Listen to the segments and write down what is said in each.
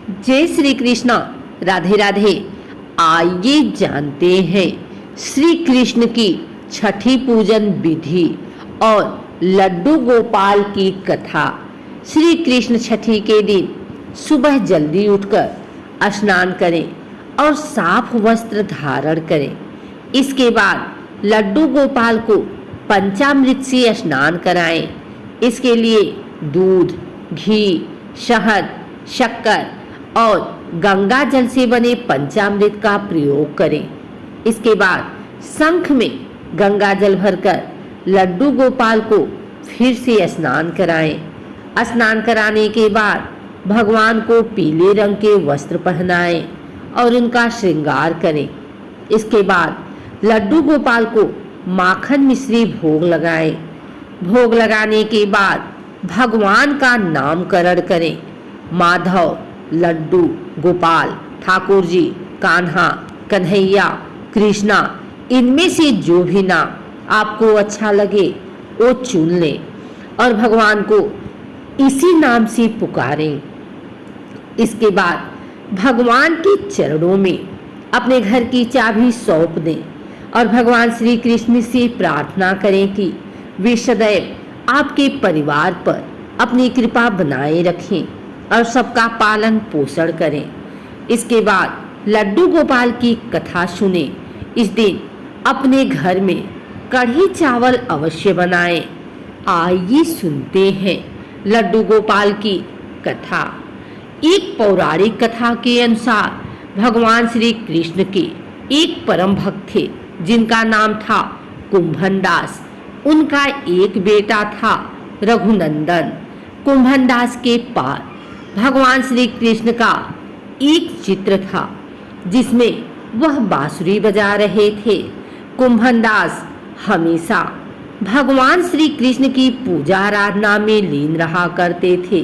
जय श्री कृष्णा। राधे राधे। आइए जानते हैं श्री कृष्ण की छठी पूजन विधि और लड्डू गोपाल की कथा। श्री कृष्ण छठी के दिन सुबह जल्दी उठकर स्नान करें और साफ वस्त्र धारण करें। इसके बाद लड्डू गोपाल को पंचामृत से स्नान कराएं। इसके लिए दूध, घी, शहद, शक्कर और गंगा जल से बने पंचामृत का प्रयोग करें। इसके बाद शंख में गंगा जल भरकर लड्डू गोपाल को फिर से स्नान कराएं। स्नान कराने के बाद भगवान को पीले रंग के वस्त्र पहनाएं और उनका श्रृंगार करें। इसके बाद लड्डू गोपाल को माखन मिश्री भोग लगाएं। भोग लगाने के बाद भगवान का नामकरण करें। माधव, लड्डू गोपाल, ठाकुर जी, कान्हा, कन्हैया, कृष्णा, इनमें से जो भी नाम आपको अच्छा लगे वो चुन लें और भगवान को इसी नाम से पुकारें। इसके बाद भगवान के चरणों में अपने घर की चाबी सौंप दें और भगवान श्री कृष्ण से प्रार्थना करें कि वे सदैव आपके परिवार पर अपनी कृपा बनाए रखें और सबका पालन पोषण करें। इसके बाद लड्डू गोपाल की कथा सुने। इस दिन अपने घर में कढ़ी चावल अवश्य बनाएं। आइए सुनते हैं लड्डू गोपाल की कथा। एक पौराणिक कथा के अनुसार भगवान श्री कृष्ण के एक परम भक्त थे जिनका नाम था कुंभन दास। उनका एक बेटा था रघुनंदन। कुंभन दास के पास भगवान श्री कृष्ण का एक चित्र था जिसमें वह बांसुरी बजा रहे थे। कुंभन दास हमेशा भगवान श्री कृष्ण की पूजा आराधना में लीन रहा करते थे।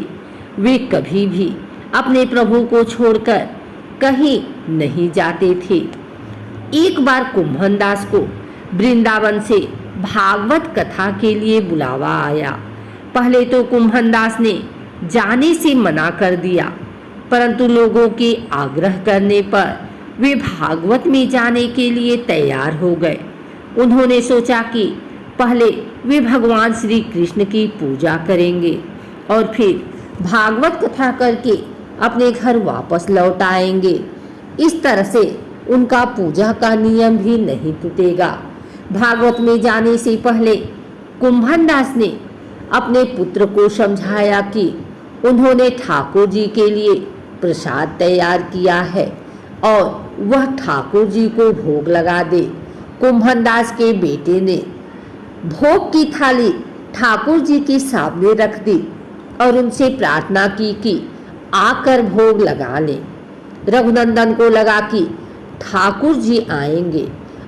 वे कभी भी अपने प्रभु को छोड़कर कहीं नहीं जाते थे। एक बार कुंभन दास को वृंदावन से भागवत कथा के लिए बुलावा आया। पहले तो कुंभन दास ने जाने से मना कर दिया, परंतु लोगों के आग्रह करने पर वे भागवत में जाने के लिए तैयार हो गए। उन्होंने सोचा कि पहले वे भगवान श्री कृष्ण की पूजा करेंगे और फिर भागवत कथा करके अपने घर वापस लौट आएंगे। इस तरह से उनका पूजा का नियम भी नहीं टूटेगा। भागवत में जाने से पहले कुंभन दास ने अपने पुत्र को समझाया कि उन्होंने ठाकुर जी के लिए प्रसाद तैयार किया है और वह ठाकुर जी को भोग लगा दे। कुंभन दास के बेटे ने भोग की थाली ठाकुर जी के सामने रख दी और उनसे प्रार्थना की कि आकर भोग लगा लें। रघुनंदन को लगा कि ठाकुर जी आएंगे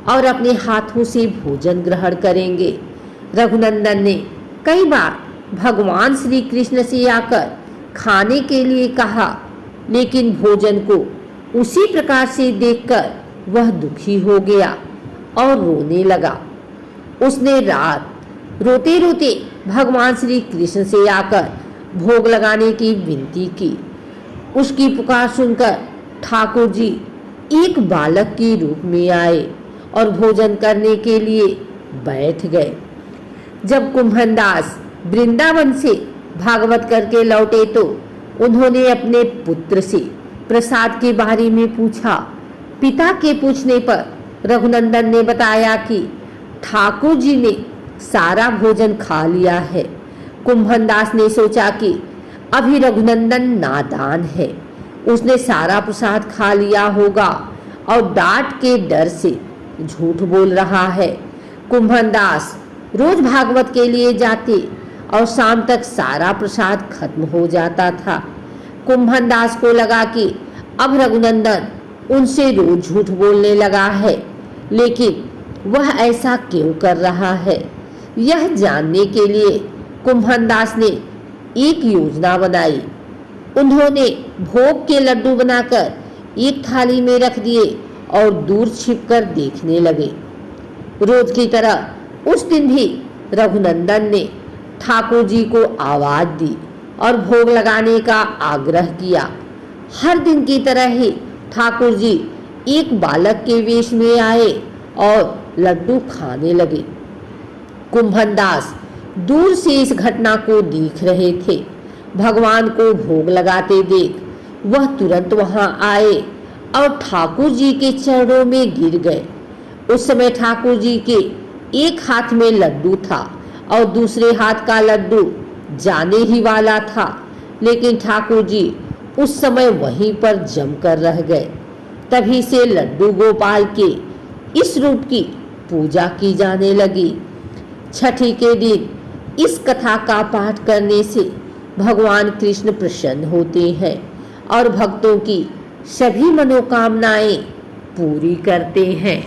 और अपने हाथों से भोजन ग्रहण करेंगे। रघुनंदन ने कई बार भगवान श्री कृष्ण से आकर खाने के लिए कहा, लेकिन भोजन को उसी प्रकार से देखकर वह दुखी हो गया और रोने लगा। उसने रात रोते रोते भगवान श्री कृष्ण से आकर भोग लगाने की विनती की। उसकी पुकार सुनकर ठाकुर जी एक बालक के रूप में आए और भोजन करने के लिए बैठ गए। जब कुंभन दास वृंदावन से भागवत करके लौटे तो उन्होंने अपने पुत्र से प्रसाद के बारे में पूछा। पिता के पूछने पर रघुनंदन ने बताया कि ठाकुर जी ने सारा भोजन खा लिया है। कुंभन दास ने सोचा कि अभी रघुनंदन नादान है, उसने सारा प्रसाद खा लिया होगा और डांट के डर से झूठ बोल रहा है। कुंभन दास रोज भागवत के लिए जाते और शाम तक सारा प्रसाद खत्म हो जाता था। कुंभन दास को लगा कि अब रघुनंदन उनसे रोज झूठ बोलने लगा है, लेकिन वह ऐसा क्यों कर रहा है। यह जानने के लिए कुंभन दास ने एक योजना बनाई। उन्होंने भोग के लड्डू बनाकर एक थाली में रख दिए और दूर छिपकर देखने लगे। रोज की तरह उस दिन भी रघुनंदन ने ठाकुर जी को आवाज दी और भोग लगाने का आग्रह किया। हर दिन की तरह ही ठाकुर जी एक बालक के वेश में आए और लड्डू खाने लगे। कुंभनदास दूर से इस घटना को देख रहे थे। भगवान को भोग लगाते देख वह तुरंत वहां आए और ठाकुर जी के चरणों में गिर गए। उस समय ठाकुर जी के एक हाथ में लड्डू था और दूसरे हाथ का लड्डू जाने ही वाला था, लेकिन ठाकुर जी उस समय वहीं पर जमकर रह गए। तभी से लड्डू गोपाल के इस रूप की पूजा की जाने लगी। छठी के दिन इस कथा का पाठ करने से भगवान कृष्ण प्रसन्न होते हैं और भक्तों की सभी मनोकामनाएं पूरी करते हैं।